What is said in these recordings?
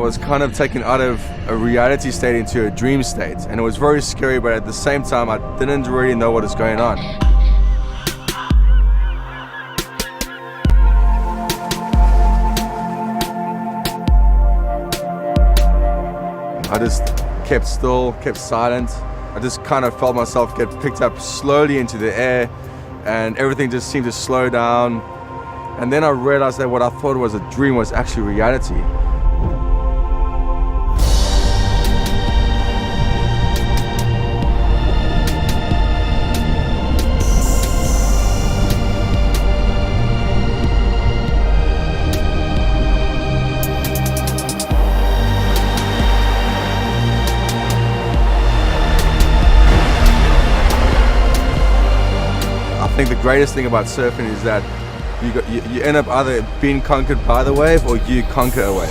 was kind of taken out of a reality state into a dream state, and it was very scary, but at the same time I didn't really know what was going on. I just kept still, kept silent. I just kind of felt myself get picked up slowly into the air, and everything just seemed to slow down. And then I realized that what I thought was a dream was actually reality. I think the greatest thing about surfing is that you end up either being conquered by the wave or you conquer a wave.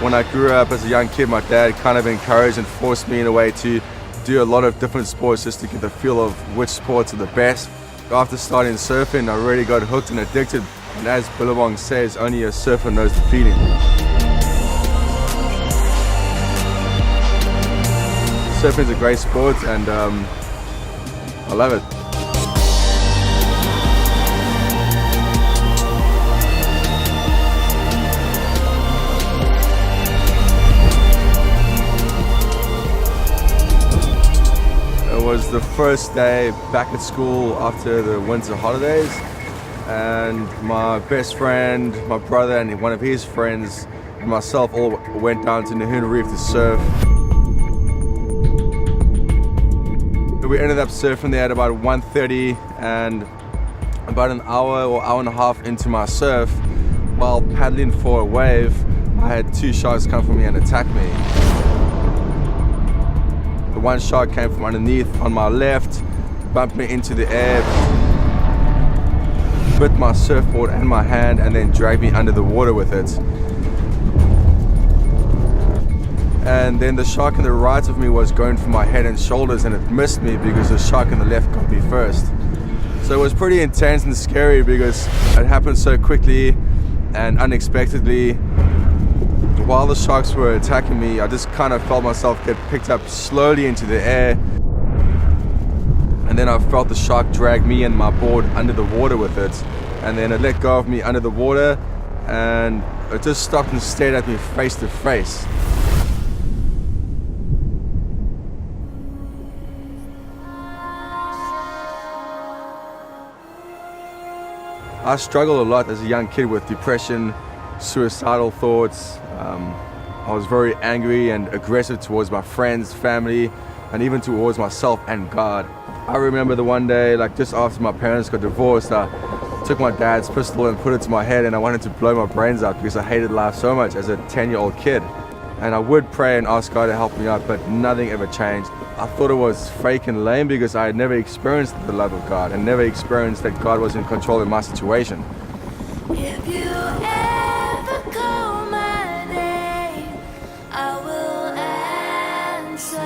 When I grew up as a young kid, my dad kind of encouraged and forced me in a way to do a lot of different sports just to get the feel of which sports are the best. After starting surfing, I really got hooked and addicted, and as Billabong says, only a surfer knows the feeling. Surfing is a great sport, and I love it. It was the first day back at school after the winter holidays, and my best friend, my brother, and one of his friends and myself all went down to Nahuna Reef to surf. We ended up surfing there at about 1:30, and about an hour or hour and a half into my surf, while paddling for a wave, I had two sharks come for me and attack me. The one shark came from underneath on my left, bumped me into the air, bit my surfboard and my hand, and then dragged me under the water with it. And then the shark on the right of me was going for my head and shoulders, and it missed me because the shark on the left got me first. So it was pretty intense and scary because it happened so quickly and unexpectedly. While the sharks were attacking me, I just kind of felt myself get picked up slowly into the air, and then I felt the shark drag me and my board under the water with it, and then it let go of me under the water, and it just stopped and stared at me face to face. I struggled a lot as a young kid with depression, suicidal thoughts. I was very angry and aggressive towards my friends, family, and even towards myself and God. I remember the one day, like just after my parents got divorced, I took my dad's pistol and put it to my head, and I wanted to blow my brains out because I hated life so much as a 10-year-old kid. And I would pray and ask God to help me out, but nothing ever changed. I thought it was fake and lame because I had never experienced the love of God and never experienced that God was in control of my situation. If you ever call my name, I will answer.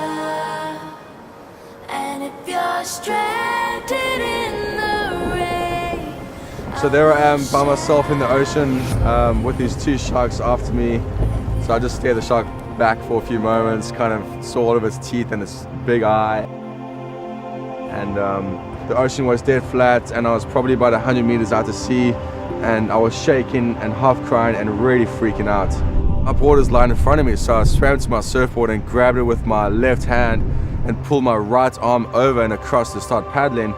And if you're stranded in the rain, so there I am by myself in the ocean with these two sharks after me. So I just stared the shark back for a few moments, kind of saw all of its teeth and its big eye. And the ocean was dead flat, and I was probably about 100 meters out to sea, and I was shaking and half crying and really freaking out. My board was lying in front of me, so I swam to my surfboard and grabbed it with my left hand and pulled my right arm over and across to start paddling.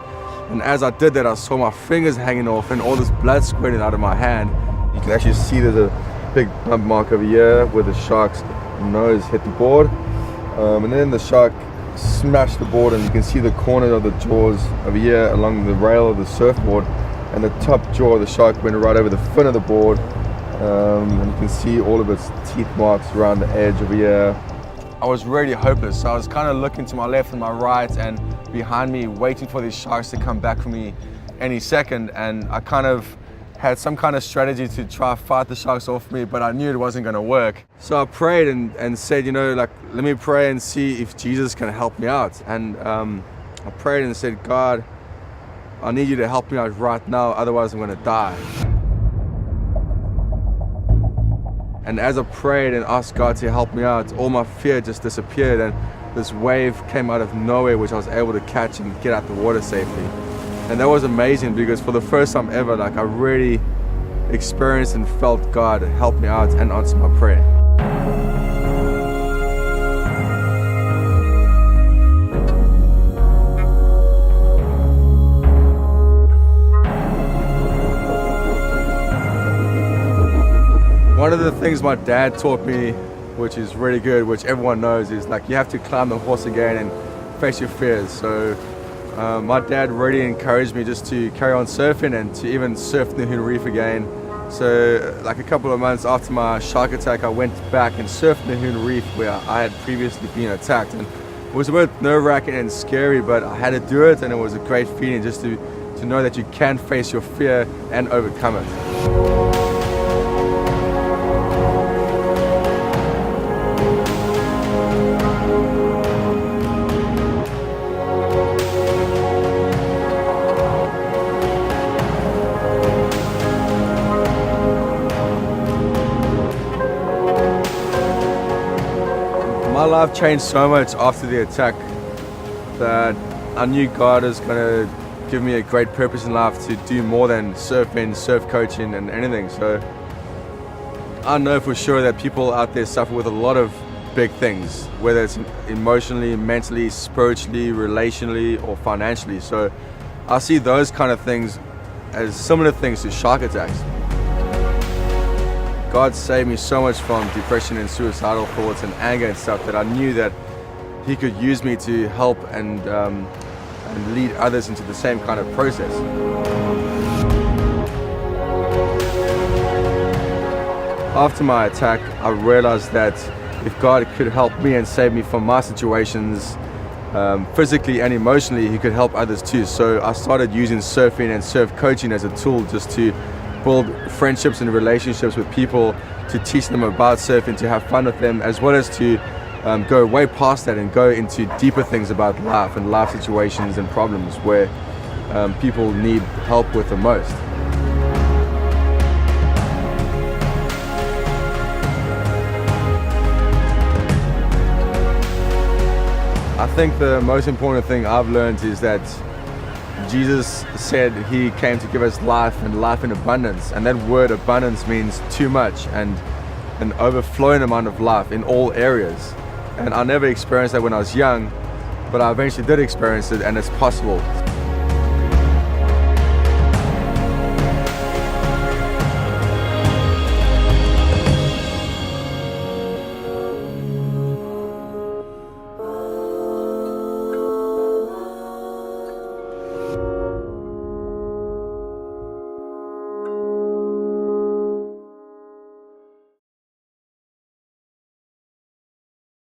And as I did that, I saw my fingers hanging off and all this blood squirting out of my hand. You can actually see there's a big bump mark over here where the shark's nose hit the board, and then the shark smashed the board, and you can see the corner of the jaws over here along the rail of the surfboard, and the top jaw of the shark went right over the fin of the board, and you can see all of its teeth marks around the edge over here. I was really hopeless, so I was kind of looking to my left and my right and behind me, waiting for these sharks to come back for me any second, and I kind of had some kind of strategy to try to fight the sharks off me, but I knew it wasn't going to work. So I prayed and said, let me pray and see if Jesus can help me out. And I prayed and said, God, I need you to help me out right now, otherwise I'm going to die. And as I prayed and asked God to help me out, all my fear just disappeared, and this wave came out of nowhere which I was able to catch and get out the water safely. And that was amazing, because for the first time ever, like, I really experienced and felt God help me out and answer my prayer. One of the things my dad taught me, which is really good, which everyone knows, is like you have to climb the horse again and face your fears. So my dad really encouraged me just to carry on surfing and to even surf the Nahoon Reef again. So like a couple of months after my shark attack, I went back and surfed the Nahoon Reef where I had previously been attacked. And it was a bit nerve-wracking and scary, but I had to do it, and it was a great feeling just to know that you can face your fear and overcome it. My life changed so much after the attack that I knew God is going to give me a great purpose in life to do more than surfing, surf coaching and anything. So I know for sure that people out there suffer with a lot of big things, whether it's emotionally, mentally, spiritually, relationally or financially. So I see those kind of things as similar things to shark attacks. God saved me so much from depression and suicidal thoughts and anger and stuff that I knew that He could use me to help and lead others into the same kind of process. After my attack, I realized that if God could help me and save me from my situations, physically and emotionally, He could help others too. So I started using surfing and surf coaching as a tool just to build friendships and relationships with people, to teach them about surfing, to have fun with them, as well as to go way past that and go into deeper things about life and life situations and problems where people need help with the most. I think the most important thing I've learned is that Jesus said He came to give us life and life in abundance, and that word abundance means too much and an overflowing amount of life in all areas. And I never experienced that when I was young, but I eventually did experience it, and it's possible.